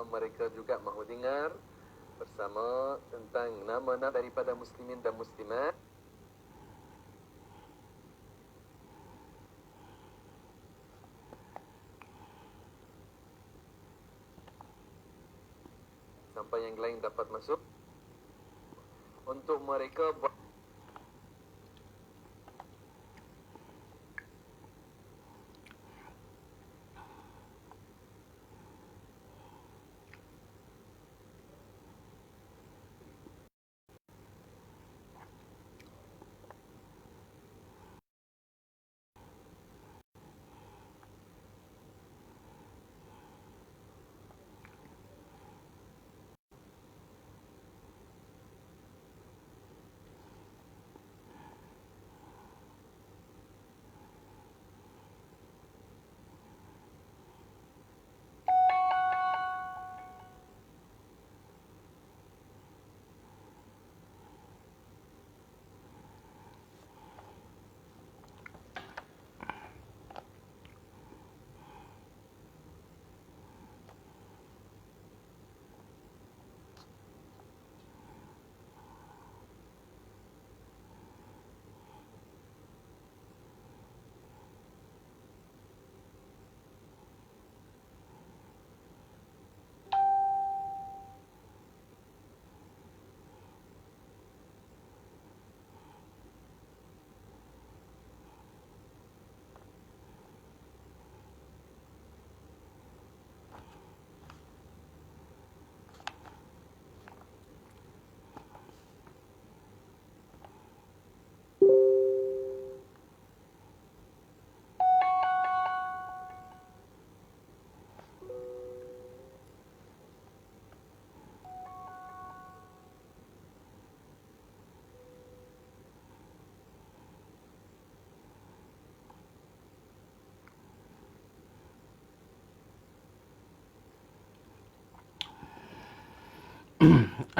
mereka juga mahu dengar bersama tentang nama-nama daripada muslimin dan muslimat. Sampai yang lain dapat masuk. Untuk mereka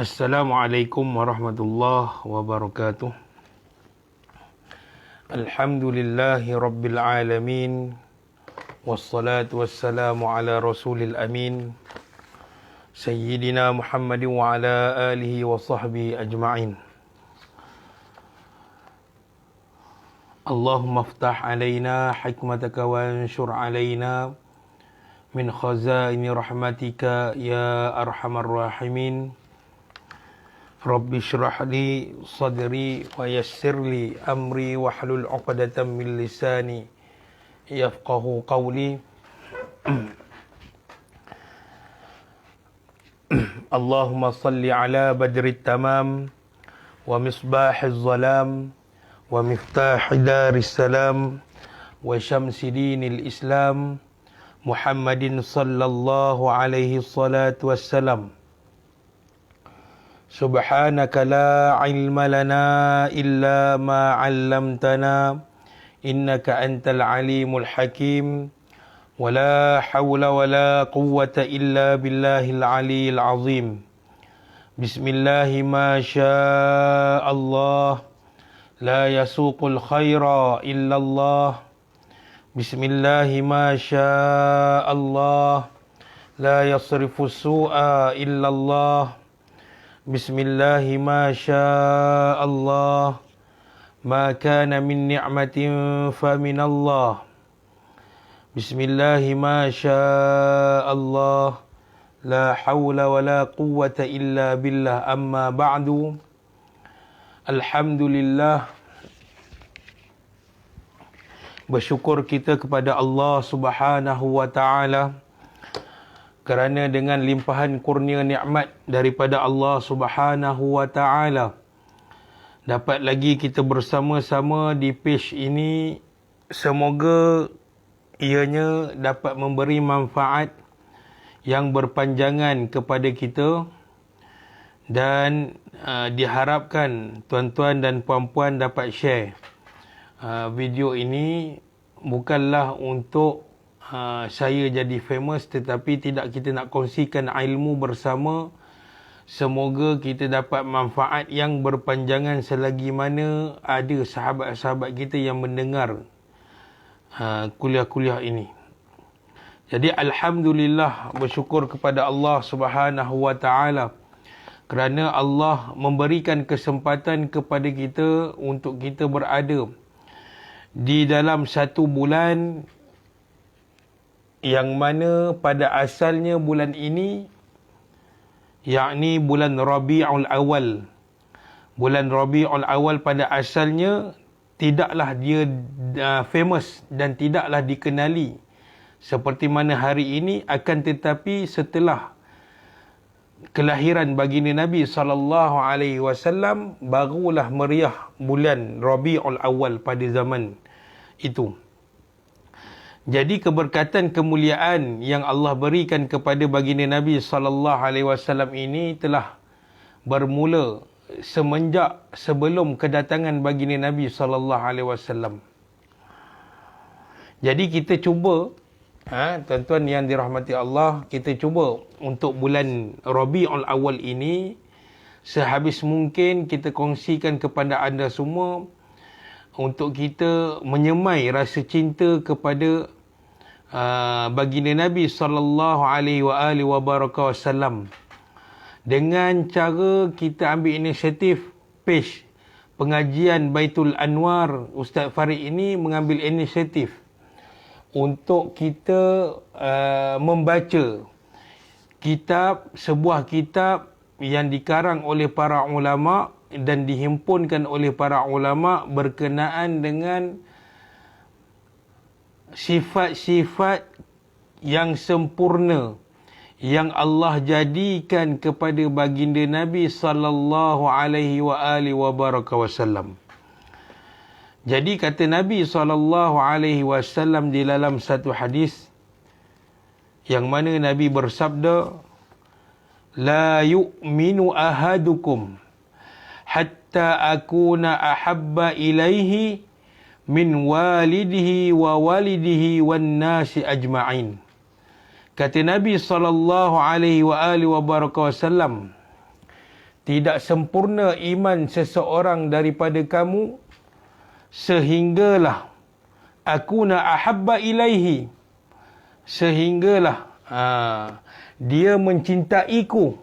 Assalamualaikum warahmatullahi wabarakatuh. Alhamdulillahi rabbil alamin. Wassalatu wassalamu ala rasulil amin. Sayyidina Muhammadin wa ala alihi wa sahbihi ajma'in. Allahumma aftah alaina hikmataka wa anshur alaina min khazaini rahmatika ya arhamar rahimin. Rabbi syrah li sadri wa yassir li amri wa hlul 'uqdatam min lisani yafqahu qawli. Allahumma salli ala badrit tamam wa misbahiz zalam wa miftahi daris salam wa syamsi dinil islam Muhammadin sallallahu alaihi salatu wassalam. Subhanaka la ilma lana illa ma 'allamtana innaka antal alimul hakim wa la hawla wa la quwwata illa billahil aliyil azim. Bismillahi ma syaa Allah la yasuqul khaira illa Allah. Bismillahi ma syaa Allah la yasrifu su'a illa Allah. Bismillahi ma syaa Allah ma kana min ni'matin fa min Allah. Bismillahi ma syaa Allah la hawla wa la quwwata illa billah. Amma ba'du. Alhamdulillah, bersyukur kita kepada Allah Subhanahu wa ta'ala kerana dengan limpahan kurnia nikmat daripada Allah Subhanahu wa ta'ala dapat lagi kita bersama-sama di page ini. Semoga ianya dapat memberi manfaat yang berpanjangan kepada kita dan diharapkan tuan-tuan dan puan-puan dapat share video ini. Bukanlah untuk saya jadi famous, tetapi tidak, kita nak kongsikan ilmu bersama. Semoga kita dapat manfaat yang berpanjangan selagi mana ada sahabat-sahabat kita yang mendengar kuliah-kuliah ini. Jadi alhamdulillah, bersyukur kepada Allah Subhanahu wa taala kerana Allah memberikan kesempatan kepada kita untuk kita berada di dalam satu bulan yang mana pada asalnya bulan ini, yakni bulan Rabiul Awal. Bulan Rabiul Awal pada asalnya tidaklah dia famous dan tidaklah dikenali seperti mana hari ini, akan tetapi setelah kelahiran baginda Nabi SAW, barulah meriah bulan Rabiul Awal pada zaman itu. Jadi keberkatan kemuliaan yang Allah berikan kepada baginda Nabi SAW ini telah bermula semenjak sebelum kedatangan baginda Nabi SAW. Jadi kita cuba, tuan-tuan yang dirahmati Allah, kita cuba untuk bulan Rabiul Awal ini sehabis mungkin kita kongsikan kepada anda semua untuk kita menyemai rasa cinta kepada baginda Nabi SAW dengan cara kita ambil inisiatif page pengajian Baitul Anwar. Ustaz Farid ini mengambil inisiatif untuk kita membaca sebuah kitab yang dikarang oleh para ulama dan dihimpunkan oleh para ulama berkenaan dengan sifat-sifat yang sempurna yang Allah jadikan kepada baginda Nabi SAW. Jadi kata Nabi SAW di dalam satu hadis yang mana Nabi bersabda, la yu'minu ahadukum hatta akuna ahabba ilaihi min walidihi wa walidihi wan nasi ajma'in. Kata Nabi SAW, tidak sempurna iman seseorang daripada kamu sehinggalah akuna ahabba ilaihi, sehinggalah dia mencintaiku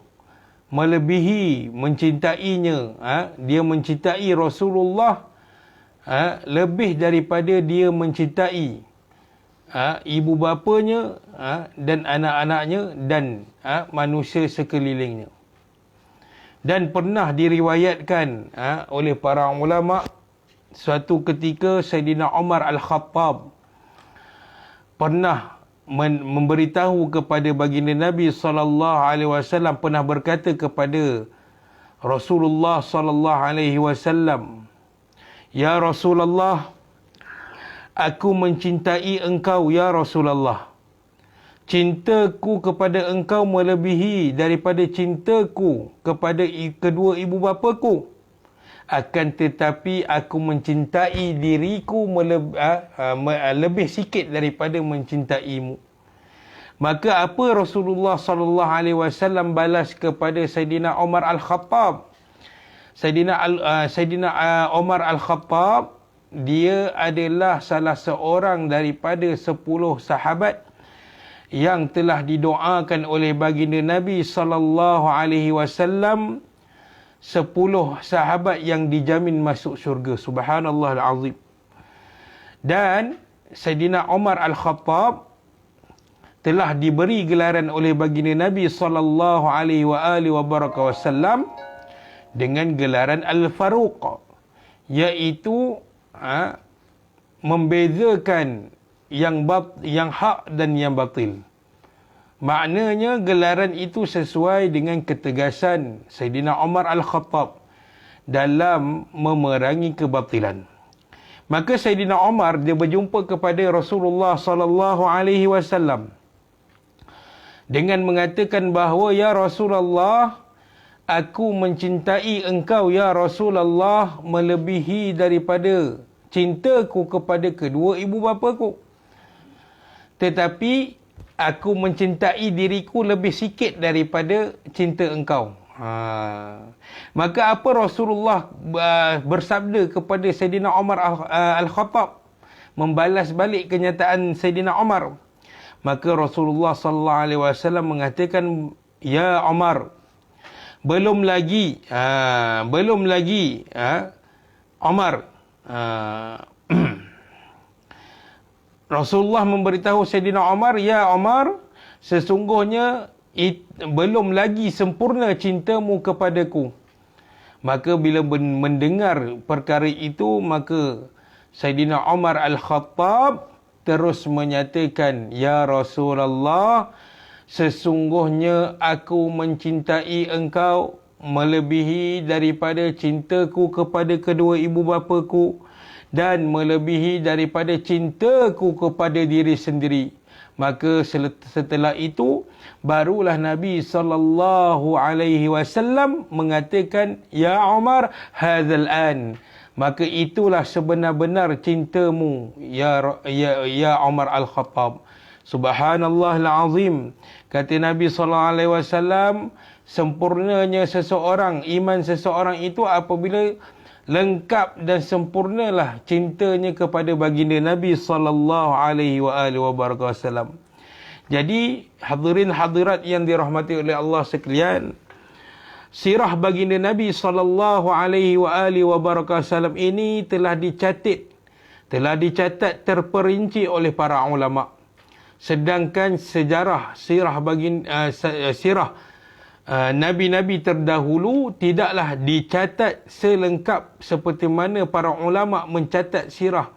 melebihi mencintainya, dia mencintai Rasulullah lebih daripada dia mencintai ibu bapanya dan anak-anaknya dan manusia sekelilingnya. Dan pernah diriwayatkan oleh para ulama, suatu ketika Sayyidina Umar Al-Khattab pernah memberitahu kepada baginda Nabi SAW, pernah berkata kepada Rasulullah SAW, ya Rasulullah, aku mencintai engkau ya Rasulullah. Cintaku kepada engkau melebihi daripada cintaku kepada kedua ibu bapaku. Akan tetapi aku mencintai diriku lebih sikit daripada mencintaimu. Maka apa Rasulullah SAW balas kepada Sayyidina Umar Al-Khattab? Sayyidina Umar Al-Khattab, dia adalah salah seorang daripada 10 sahabat yang telah didoakan oleh baginda Nabi SAW, 10 sahabat yang dijamin masuk syurga. Subhanallah al-azim. Dan Sayyidina Umar Al-Khattab telah diberi gelaran oleh baginda Nabi SAW dengan gelaran Al-Faruq, iaitu membezakan yang hak dan yang batil. Maknanya gelaran itu sesuai dengan ketegasan Sayyidina Umar Al-Khattab dalam memerangi kebatilan. Maka Sayyidina Umar dia berjumpa kepada Rasulullah SAW dengan mengatakan bahawa, ya Rasulullah, aku mencintai engkau ya Rasulullah melebihi daripada cintaku kepada kedua ibu bapaku. Tetapi aku mencintai diriku lebih sikit daripada cinta engkau. Maka apa Rasulullah bersabda kepada Sayyidina Umar Al-Khattab, membalas balik kenyataan Sayyidina Umar. maka Rasulullah sallallahu alaihi wasallam mengatakan, ya Umar, belum lagi Umar. Rasulullah memberitahu Sayyidina Umar, ya Umar, sesungguhnya belum lagi sempurna cintamu kepadaku. Maka bila mendengar perkara itu, maka Sayyidina Umar Al-Khattab terus menyatakan, ya Rasulullah, sesungguhnya aku mencintai engkau melebihi daripada cintaku kepada kedua ibu bapaku dan melebihi daripada cintaku kepada diri sendiri. Maka setelah itu barulah Nabi SAW mengatakan, ya Umar, hadzal an. Maka itulah sebenar-benar cintamu, ya Umar Al-Khattab. Subhanallah al-azim. Kata Nabi SAW, sempurnanya seseorang, iman seseorang itu apabila lengkap dan sempurnalah cintanya kepada baginda Nabi SAW. Jadi hadirin hadirat yang dirahmati oleh Allah sekalian, sirah baginda Nabi SAW ini telah dicatat terperinci oleh para ulama. Sedangkan sirah Nabi-Nabi terdahulu tidaklah dicatat selengkap seperti mana para ulama mencatat sirah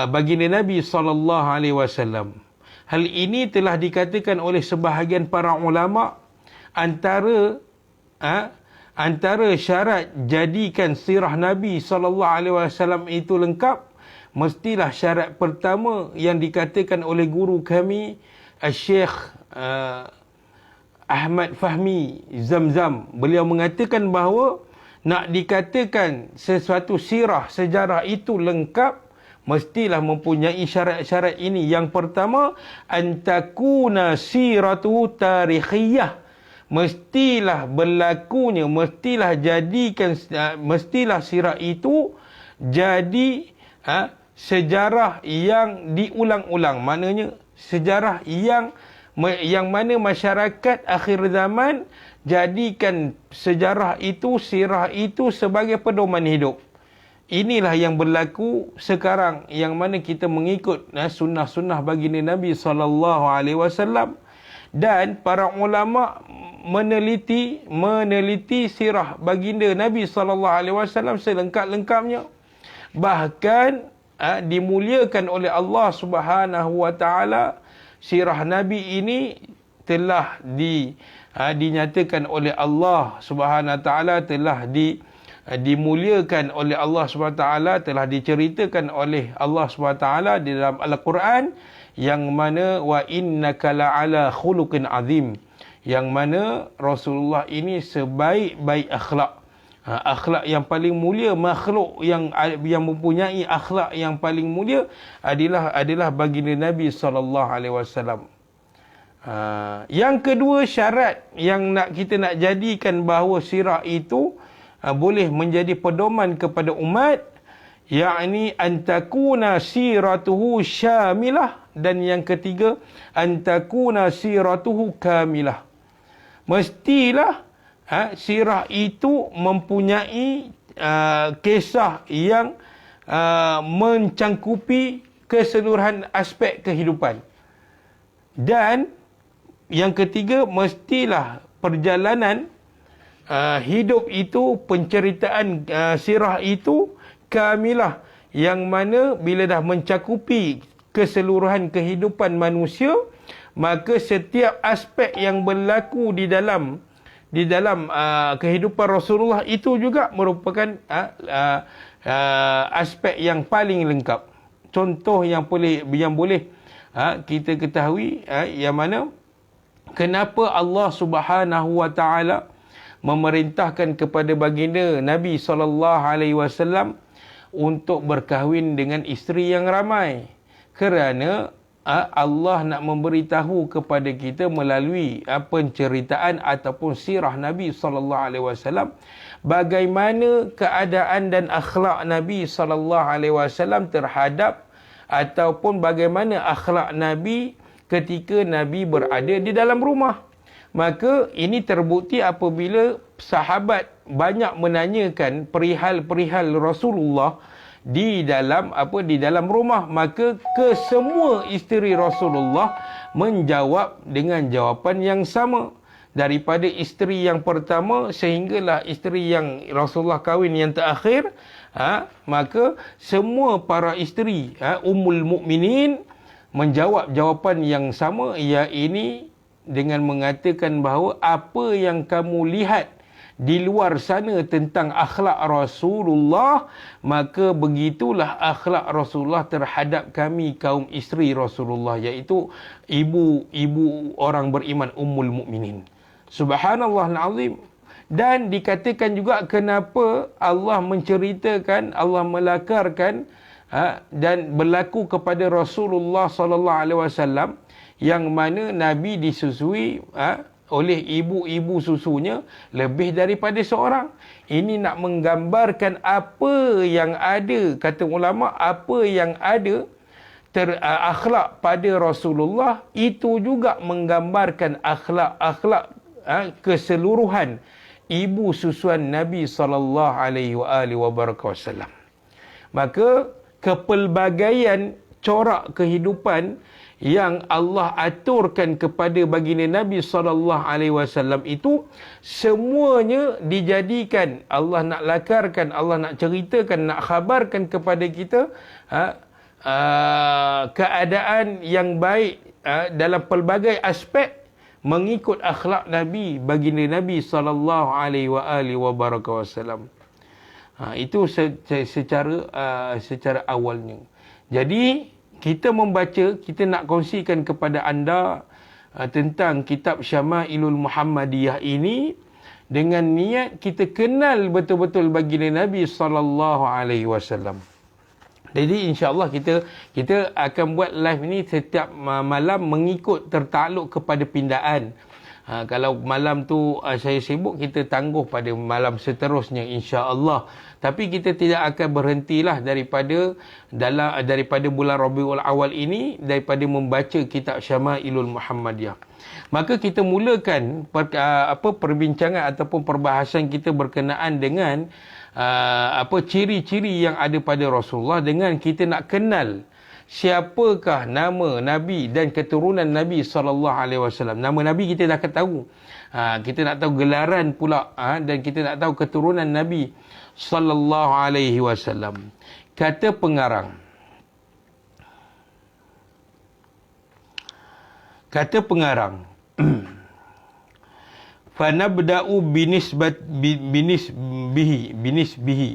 baginda Nabi SAW. Hal ini telah dikatakan oleh sebahagian para ulama, antara syarat jadikan sirah Nabi SAW itu lengkap, mestilah syarat pertama yang dikatakan oleh guru kami, Syekh Ahmad Fahmi Zamzam. Beliau mengatakan bahawa nak dikatakan sesuatu sirah, sejarah itu lengkap, mestilah mempunyai syarat-syarat ini. Yang pertama, antakuna siratu tarikhiyah. Mestilah berlakunya, mestilah sirah itu jadi sejarah yang diulang-ulang. Maknanya sejarah yang mana masyarakat akhir zaman jadikan sejarah itu, sirah itu sebagai pedoman hidup. Inilah yang berlaku sekarang, yang mana kita mengikut sunnah-sunnah baginda Nabi SAW. Dan para ulama meneliti sirah baginda Nabi SAW selengkap-lengkapnya. Bahkan dimuliakan oleh Allah Subhanahu wa taala. Sirah Nabi ini telah dinyatakan oleh Allah Subhanahu wa taala, telah dimuliakan oleh Allah Subhanahu wa taala, telah diceritakan oleh Allah Subhanahu wa taala di dalam Al-Quran, yang mana wa innaka la'ala khuluqin azim, yang mana Rasulullah ini sebaik-baik akhlak. Akhlak yang paling mulia, makhluk yang mempunyai akhlak yang paling mulia adalah baginda Nabi SAW. Yang kedua, syarat yang kita nak jadikan bahawa sirah itu boleh menjadi pedoman kepada umat, yakni antakuna siratuhu syamilah. Dan yang ketiga, antakuna siratuhu kamilah. Mestilah sirah itu mempunyai kisah yang mencangkupi keseluruhan aspek kehidupan. Dan yang ketiga, mestilah perjalanan hidup itu, penceritaan sirah itu kamilah, yang mana bila dah mencakupi keseluruhan kehidupan manusia, maka setiap aspek yang berlaku di dalam kehidupan Rasulullah itu juga merupakan aspek yang paling lengkap. Contoh yang boleh kita ketahui, yang mana kenapa Allah Subhanahu wa taala memerintahkan kepada baginda Nabi SAW untuk berkahwin dengan isteri yang ramai. Kerana Allah nak memberitahu kepada kita melalui penceritaan ataupun sirah Nabi SAW bagaimana keadaan dan akhlak Nabi SAW terhadap ataupun bagaimana akhlak Nabi ketika Nabi berada di dalam rumah. Maka ini terbukti apabila sahabat banyak menanyakan perihal-perihal Rasulullah di dalam rumah, maka kesemua isteri Rasulullah menjawab dengan jawapan yang sama. Daripada isteri yang pertama sehinggalah isteri yang Rasulullah kahwin yang terakhir, maka semua para isteri Ummul Mukminin menjawab jawapan yang sama, iaitu dengan mengatakan bahawa apa yang kamu lihat di luar sana tentang akhlak Rasulullah, maka begitulah akhlak Rasulullah terhadap kami kaum isteri Rasulullah, iaitu ibu orang beriman Ummul Mukminin. Subhanallah al-Azim. Dan dikatakan juga kenapa Allah menceritakan, Allah melakarkan dan berlaku kepada Rasulullah sallallahu alaihi wasallam yang mana Nabi disusui oleh ibu-ibu susunya lebih daripada seorang. Ini nak menggambarkan apa yang ada, kata ulama, apa yang ada akhlak pada Rasulullah itu juga menggambarkan akhlak keseluruhan ibu susuan Nabi sallallahu alaihi wasallam. Maka kepelbagaian corak kehidupan yang Allah aturkan kepada baginda Nabi sallallahu alaihi wasallam itu semuanya dijadikan, Allah nak lakarkan, Allah nak ceritakan, nak khabarkan kepada kita keadaan yang baik dalam pelbagai aspek mengikut akhlak Nabi, baginda Nabi sallallahu alaihi wasallam. Itu secara awalnya. Jadi kita membaca, kita nak kongsikan kepada anda tentang kitab Syama'ilul Muhammadiyah ini dengan niat kita kenal betul-betul baginda Nabi sallallahu alaihi wasallam. Jadi insya-Allah kita akan buat live ni setiap malam mengikut tertakluk kepada pindaan. Kalau malam tu saya sibuk, kita tangguh pada malam seterusnya insya-Allah. Tapi kita tidak akan berhentilah daripada bulan Rabiul Awal ini, daripada membaca kitab Syama'ilul Muhammadiyah. Maka kita mulakan perbincangan ataupun perbahasan kita berkenaan dengan ciri-ciri yang ada pada Rasulullah, dengan kita nak kenal siapakah nama Nabi dan keturunan Nabi sallallahu alaihi wasallam. Nama Nabi kita dah tahu. Kita nak tahu gelaran pula dan kita nak tahu keturunan Nabi sallallahu alaihi wasallam. Kata pengarang, fanabda'u binisbihi.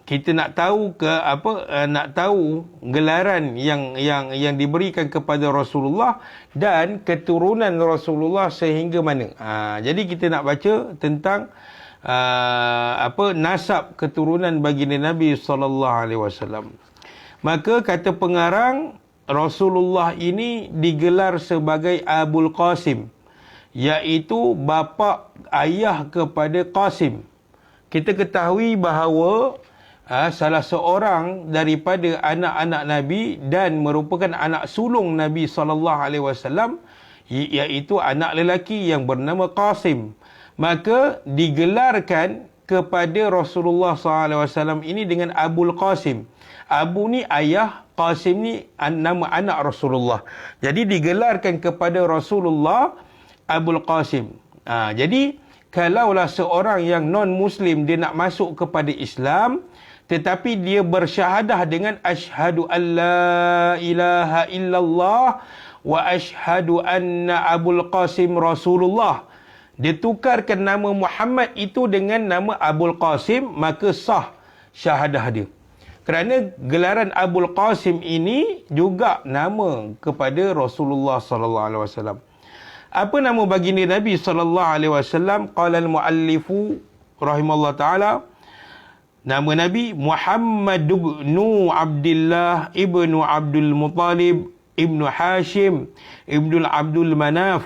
Kita nak tahu nak tahu gelaran yang diberikan kepada Rasulullah dan keturunan Rasulullah sehingga mana. Jadi kita nak baca tentang nasab keturunan baginda Nabi sallallahu alaihi wasallam. Maka kata pengarang, Rasulullah ini digelar sebagai Abul Qasim, iaitu bapa ayah kepada Qasim. Kita ketahui bahawa salah seorang daripada anak-anak Nabi dan merupakan anak sulung Nabi sallallahu alaihi wasallam, iaitu anak lelaki yang bernama Qasim. Maka digelarkan kepada Rasulullah sallallahu alaihi wasallam ini dengan Abul Qasim. Abu ni ayah, Qasim ni nama anak Rasulullah. Jadi digelarkan kepada Rasulullah Abul Qasim. Jadi kalaulah seorang yang non-Muslim dia nak masuk kepada Islam, tetapi dia bersyahadah dengan asyhadu an la ilaha illallah wa asyhadu anna Abul Qasim Rasulullah, dia tukarkan nama Muhammad itu dengan nama Abul Qasim, maka sah syahadah dia. Kerana gelaran Abul Qasim ini juga nama kepada Rasulullah sallallahu alaihi wasallam. Apa nama baginda Nabi sallallahu alaihi wasallam? Qala al-muallifu rahimallahu taala, nama Nabi Muhammad ibn Abdullah ibnu Abdul Muttalib ibnu Hashim ibnu Abdul Manaf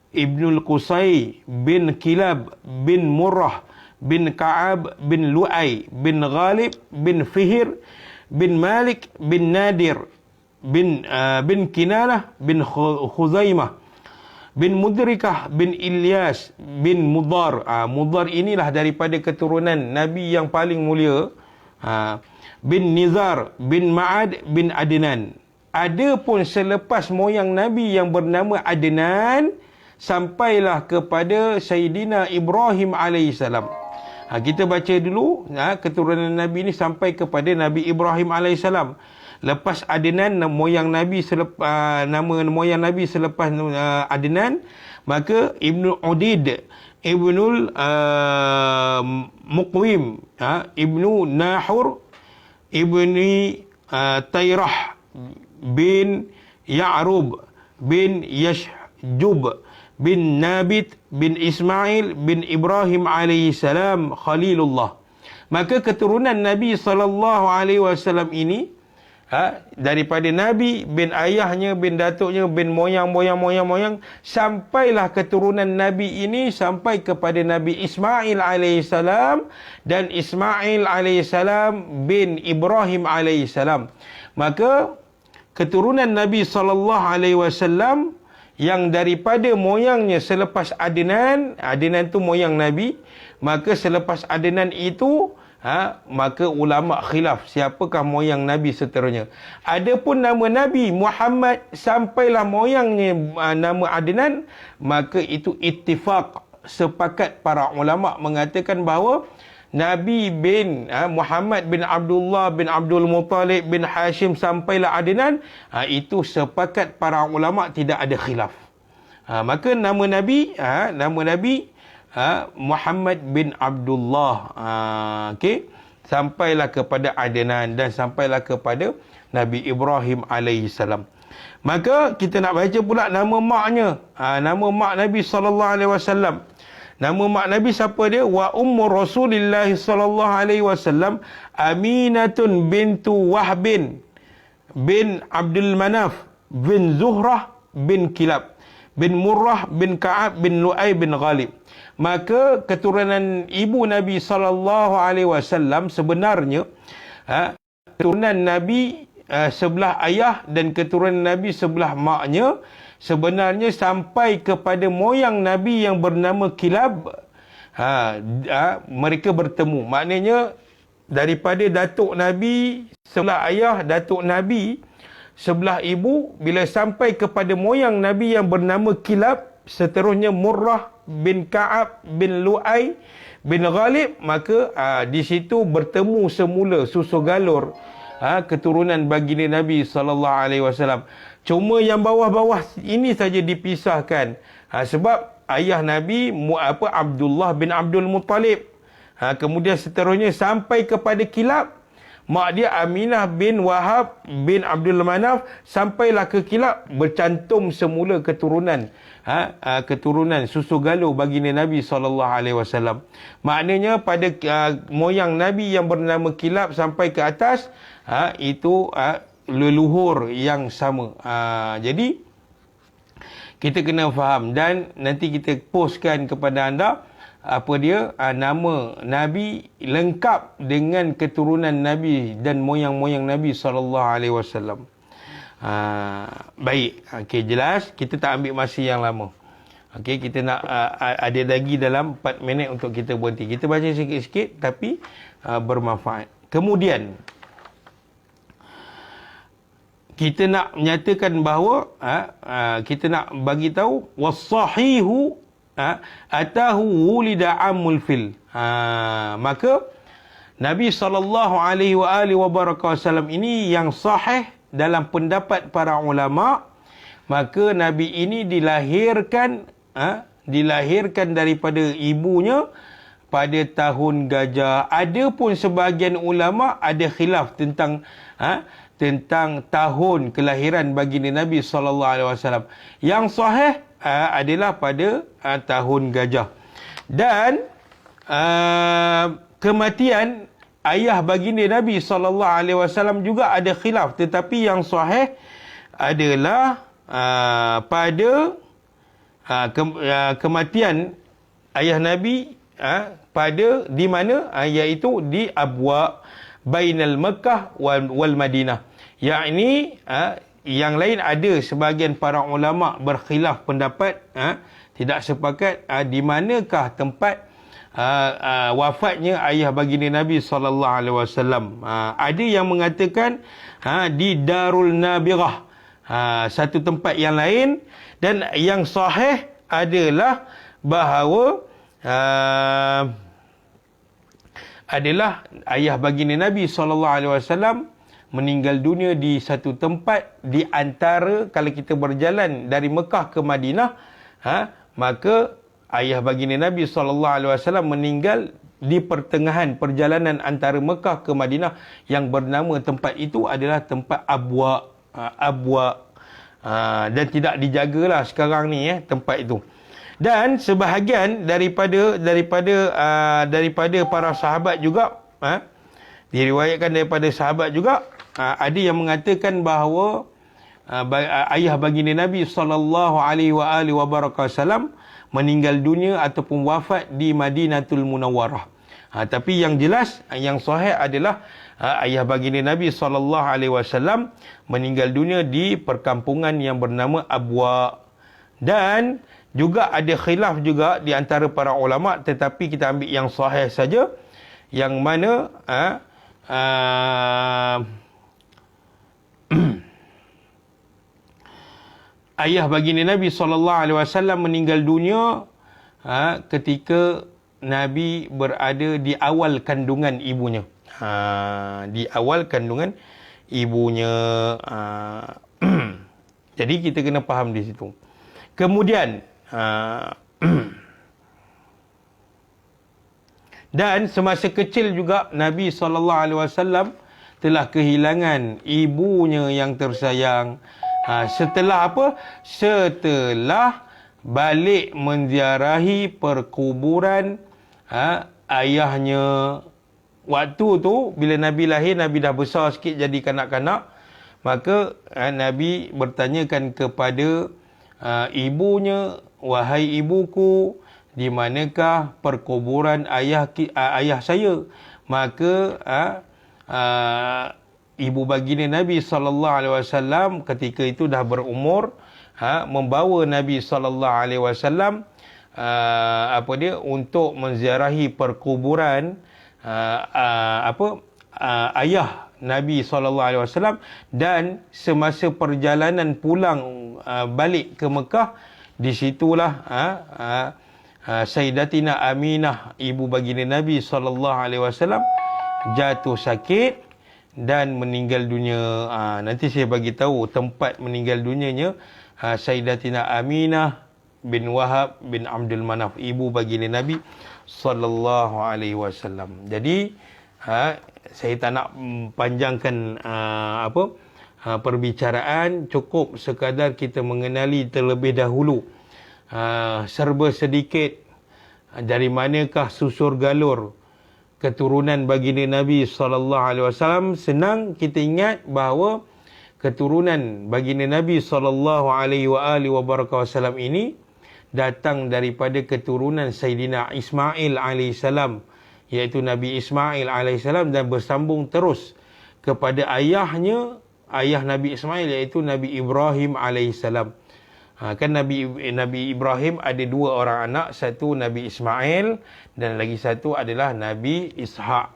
ibnu Qusay bin Kilab bin Murrah bin Ka'ab bin Lu'ay bin Ghalib bin Fihr bin Malik bin Nadir bin Kinanah bin Khuzaimah bin Mudrikah bin Ilyas bin Mudar. Mudar inilah daripada keturunan Nabi yang paling mulia. Bin Nizar bin Ma'ad bin Adnan. Ada pun selepas moyang Nabi yang bernama Adnan, sampailah kepada Sayyidina Ibrahim alaihissalam. Kita baca dulu keturunan Nabi ini sampai kepada Nabi Ibrahim alaihissalam. Lepas Adnan, moyang Nabi nama moyang Nabi selepas Adnan, maka Ibnu Udid, Ibnul Muqwim, Ibnu Nahur, Ibni Tayrah bin Ya'rub bin Yashjub bin Nabit bin Ismail bin Ibrahim alaihissalam Khalilullah. Maka keturunan Nabi SAW ini daripada Nabi bin ayahnya, bin datuknya, bin moyang, sampailah keturunan Nabi ini sampai kepada Nabi Ismail alaihissalam dan Ismail alaihissalam bin Ibrahim alaihissalam. Maka keturunan Nabi SAW yang daripada moyangnya selepas Adnan tu moyang Nabi, maka selepas Adnan itu maka ulama khilaf siapakah moyang Nabi seterusnya. Adapun nama Nabi Muhammad sampailah moyangnya nama Adnan, maka itu ittifaq, sepakat para ulama mengatakan bahawa Nabi bin Muhammad bin Abdullah bin Abdul Muttalib bin Hashim sampailah Adnan, itu sepakat para ulama, tidak ada khilaf. Maka nama Nabi Muhammad bin Abdullah, sampailah kepada Adnan dan sampailah kepada Nabi Ibrahim alaihissalam. Maka kita nak baca pula nama maknya. Nama mak Nabi SAW. Nama mak Nabi siapa dia? Wa ummu Rasulillah SAW Aminatun bintu Wahbin bin Abdul Manaf bin Zuhrah bin Kilab bin Murrah bin Ka'ab bin Lu'ay bin Ghalib. Maka keturunan ibu Nabi SAW sebenarnya keturunan Nabi sebelah ayah dan keturunan Nabi sebelah maknya sebenarnya sampai kepada moyang Nabi yang bernama Kilab. Mereka bertemu. Maknanya daripada datuk Nabi sebelah ayah, datuk Nabi sebelah ibu, bila sampai kepada moyang Nabi yang bernama Kilab, seterusnya Murrah bin Ka'ab bin Lu'ay bin Ghalib, maka di situ bertemu semula susu galur keturunan baginda Nabi SAW. Cuma yang bawah-bawah ini saja dipisahkan. Sebab ayah Nabi Abdullah bin Abdul Muttalib. Kemudian seterusnya sampai kepada Kilab, mak dia Aminah bin Wahab bin Abdul Manaf, sampailah ke Kilab, bercantum semula keturunan keturunan susu galur baginda Nabi SAW. Maknanya pada moyang Nabi yang bernama Kilab sampai ke atas, itu leluhur yang sama. Jadi kita kena faham, dan nanti kita postkan kepada anda apa dia nama Nabi lengkap dengan keturunan Nabi dan moyang-moyang Nabi SAW. Baik, okey, jelas. Kita tak ambil masa yang lama. Okey, kita nak ada lagi dalam 4 minit untuk kita berhenti. Kita baca sikit-sikit tapi bermanfaat. Kemudian kita nak menyatakan bahawa kita nak bagi tahu was-sahihu atahu wulida amul fil. Maka Nabi SAW ini yang sahih dalam pendapat para ulama, maka Nabi ini dilahirkan daripada ibunya pada tahun gajah. Ada pun sebahagian ulama ada khilaf tentang tahun kelahiran baginda Nabi SAW. Yang sahih adalah pada tahun gajah. Dan kematian ayah baginda Nabi SAW juga ada khilaf, tetapi yang sahih adalah pada kematian ayah Nabi pada di mana, iaitu di Abwa. bainal Makkah wal Madinah. Yakni yang lain ada sebahagian para ulama berkhilaf pendapat, tidak sepakat di manakah tempat wafatnya ayah baginda Nabi SAW. Ada yang mengatakan di Darul Nabirah, satu tempat yang lain, dan yang sahih adalah bahawa adalah ayah baginda Nabi SAW meninggal dunia di satu tempat di antara, kalau kita berjalan dari Mekah ke Madinah, maka ayah baginda Nabi SAW meninggal di pertengahan perjalanan antara Mekah ke Madinah, yang bernama tempat itu adalah tempat Abwa. Dan tidak dijagalah sekarang ni tempat itu. Dan sebahagian daripada para sahabat juga, diriwayatkan daripada sahabat juga, ada yang mengatakan bahawa ayah baginda Nabi SAW meninggal dunia ataupun wafat di Madinatul Munawwarah. Tapi yang jelas, yang sahih adalah ayah baginda Nabi SAW meninggal dunia di perkampungan yang bernama Abwa. Dan juga ada khilaf juga di antara para ulama, tetapi kita ambil yang sahih saja, yang mana ayah baginda Nabi SAW meninggal dunia ketika Nabi berada di awal kandungan ibunya. Di awal kandungan ibunya. Jadi kita kena faham di situ. Kemudian dan semasa kecil juga Nabi SAW telah kehilangan ibunya yang tersayang. Setelah apa? Setelah balik menziarahi perkuburan ayahnya. Waktu tu bila Nabi lahir, Nabi dah besar sikit jadi kanak-kanak. Maka Nabi bertanyakan kepada ibunya, "Wahai ibuku, di manakah perkuburan ayah saya?" Maka ibu baginda Nabi SAW ketika itu dah berumur, membawa Nabi SAW untuk menziarahi perkuburan ayah Nabi SAW. Dan semasa perjalanan pulang balik ke Mekah, di situlah Sayyidatina Aminah, ibu baginda Nabi SAW, jatuh sakit dan meninggal dunia. Nanti saya bagi tahu tempat meninggal dunianya Sayyidatina Aminah bin Wahab bin Abdul Manaf, ibu baginda Nabi SAW. Jadi saya tak nak panjangkan perbicaraan, cukup sekadar kita mengenali terlebih dahulu serba sedikit dari manakah susur galur keturunan baginda Nabi SAW. Senang kita ingat bahawa keturunan baginda Nabi SAW ini datang daripada keturunan Sayyidina Ismail AS, iaitu Nabi Ismail AS, dan bersambung terus kepada ayahnya, ayah Nabi Ismail, iaitu Nabi Ibrahim AS. Kan Nabi Ibrahim ada dua orang anak, satu Nabi Ismail dan lagi satu adalah Nabi Ishaq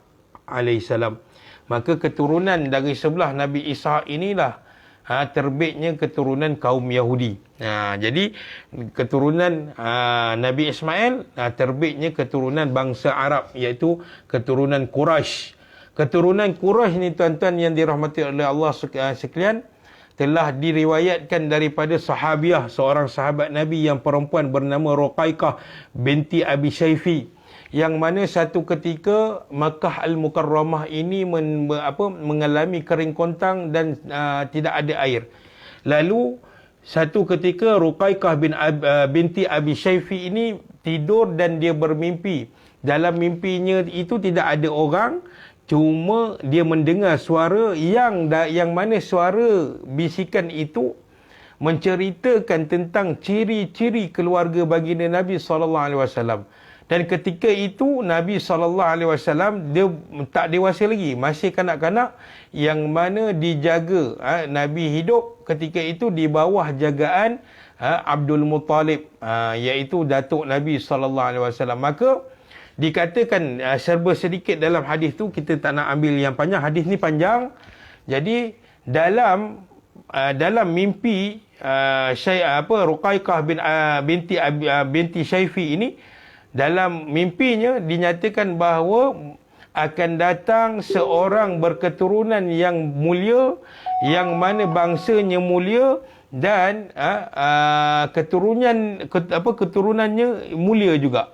alaihissalam. Maka keturunan dari sebelah Nabi Ishaq inilah terbitnya keturunan kaum Yahudi. Jadi keturunan Nabi Ismail terbitnya keturunan bangsa Arab, iaitu keturunan Quraisy. Keturunan Quraisy ni tuan-tuan yang dirahmati oleh Allah sekalian, telah diriwayatkan daripada sahabiah, seorang sahabat Nabi yang perempuan bernama Ruqaykah binti Abi Syaifi, yang mana satu ketika Makkah Al-Mukarramah ini mengalami kering kontang dan tidak ada air. Lalu satu ketika Ruqaykah binti Abi Syaifi ini tidur dan dia bermimpi. Dalam mimpinya itu tidak ada orang, cuma dia mendengar suara yang mana suara bisikan itu menceritakan tentang ciri-ciri keluarga baginda Nabi SAW. Dan ketika itu Nabi SAW dia tak dewasa lagi, masih kanak-kanak, yang mana dijaga, Nabi hidup ketika itu di bawah jagaan Abdul Muttalib, iaitu datuk Nabi SAW. Maka dikatakan serba sedikit dalam hadis tu, kita tak nak ambil yang panjang, hadis ni panjang. Jadi dalam mimpi Ruqaykah binti Syaifi ini, dalam mimpinya dinyatakan bahawa akan datang seorang berketurunan yang mulia, yang mana bangsanya mulia, dan keturunannya mulia juga.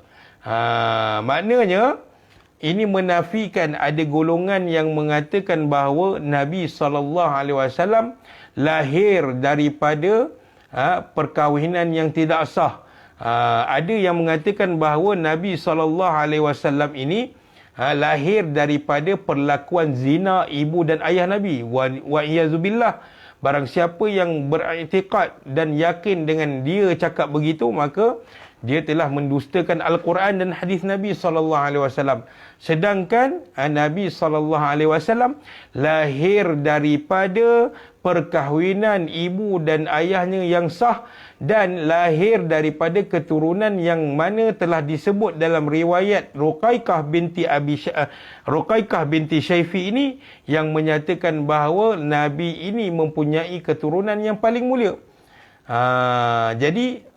Maknanya ini menafikan ada golongan yang mengatakan bahawa Nabi SAW lahir daripada perkahwinan yang tidak sah. Ada yang mengatakan bahawa Nabi SAW ini lahir daripada perlakuan zina ibu dan ayah Nabi. Wa iyazubillah. Barang siapa yang beriktikad dan yakin dengan dia cakap begitu, maka dia telah mendustakan Al-Quran dan hadis Nabi SAW. Sedangkan Nabi SAW lahir daripada perkahwinan ibu dan ayahnya yang sah, dan lahir daripada keturunan yang mana telah disebut dalam riwayat Ruqaykah binti Syaifi ini, yang menyatakan bahawa Nabi ini mempunyai keturunan yang paling mulia. Jadi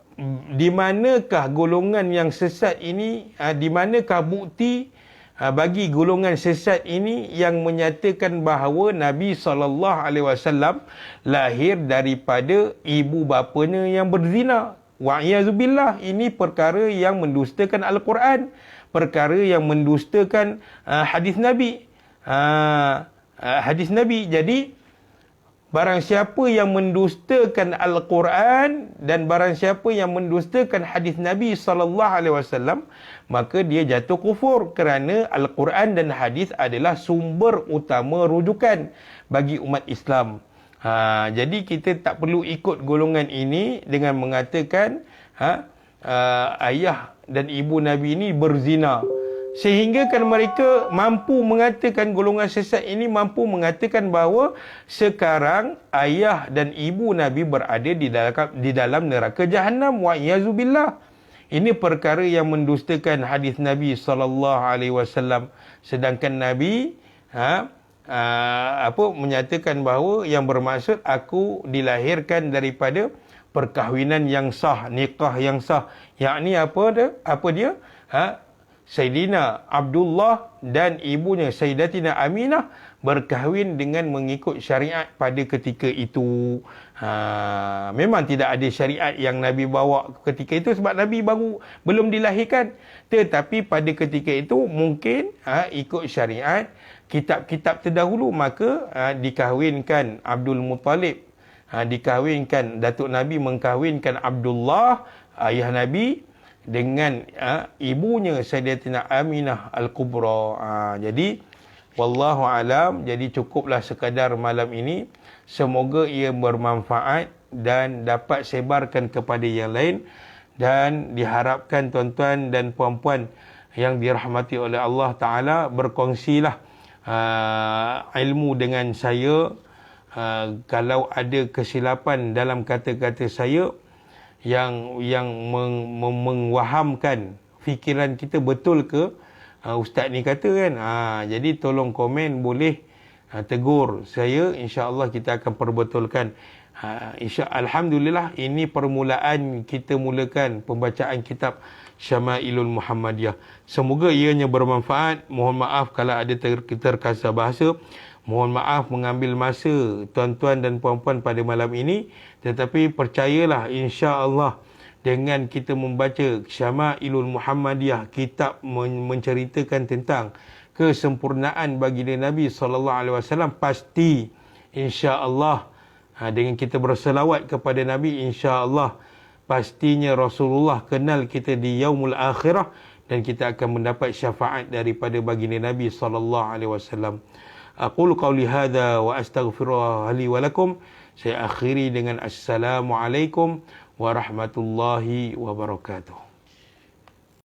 di manakah golongan yang sesat ini, di manakah bukti bagi golongan sesat ini yang menyatakan bahawa Nabi SAW lahir daripada ibu bapanya yang berzina? Wa'iyyazubillah. Ini perkara yang mendustakan Al-Quran, perkara yang mendustakan hadis Nabi. Jadi barang siapa yang mendustakan Al-Quran dan barang siapa yang mendustakan hadis Nabi SAW, maka dia jatuh kufur, kerana Al-Quran dan hadis adalah sumber utama rujukan bagi umat Islam. Jadi kita tak perlu ikut golongan ini dengan mengatakan ayah dan ibu Nabi ini berzina. Sehingga kan mereka mampu mengatakan, golongan sesat ini mampu mengatakan bahawa sekarang ayah dan ibu Nabi berada di dalam neraka Jahannam. Wa'iyyazubillah. Ini perkara yang mendustakan hadis Nabi SAW. Sedangkan Nabi menyatakan bahawa yang bermaksud aku dilahirkan daripada perkahwinan yang sah, nikah yang sah. Yakni apa dia? Sayyidina Abdullah dan ibunya Sayyidatina Aminah berkahwin dengan mengikut syariat pada ketika itu. Memang tidak ada syariat yang Nabi bawa ketika itu sebab Nabi belum dilahirkan. Tetapi pada ketika itu mungkin ikut syariat kitab-kitab terdahulu, maka dikahwinkan Abdul Muttalib, dikahwinkan Datuk Nabi mengkahwinkan Abdullah ayah Nabi dengan ibunya Sayyidatina Aminah Al-Kubra. Jadi wallahu alam. Jadi cukuplah sekadar malam ini. Semoga ia bermanfaat dan dapat sebarkan kepada yang lain, dan diharapkan tuan-tuan dan puan-puan yang dirahmati oleh Allah Ta'ala berkongsilah ilmu dengan saya. Kalau ada kesilapan dalam kata-kata saya yang mengwahamkan fikiran kita, betul ke ustaz ni kata kan. Jadi tolong komen, boleh tegur saya, insya-Allah kita akan perbetulkan. Alhamdulillah, ini permulaan kita mulakan pembacaan kitab Syama'ilul Muhammadiyah. Semoga ianya bermanfaat. Mohon maaf kalau ada terkasar bahasa. Mohon maaf mengambil masa tuan-tuan dan puan-puan pada malam ini. Tetapi percayalah, insya-Allah dengan kita membaca Syama'ilul Muhammadiyah, kitab menceritakan tentang kesempurnaan baginda Nabi SAW, pasti insya-Allah dengan kita berselawat kepada Nabi, insya-Allah pastinya Rasulullah kenal kita di yaumul akhirah, dan kita akan mendapat syafaat daripada baginda Nabi SAW. Aqulu qawli hadha wa astaghfirullah li wa lakum. Saya akhiri dengan Assalamualaikum warahmatullahi wabarakatuh.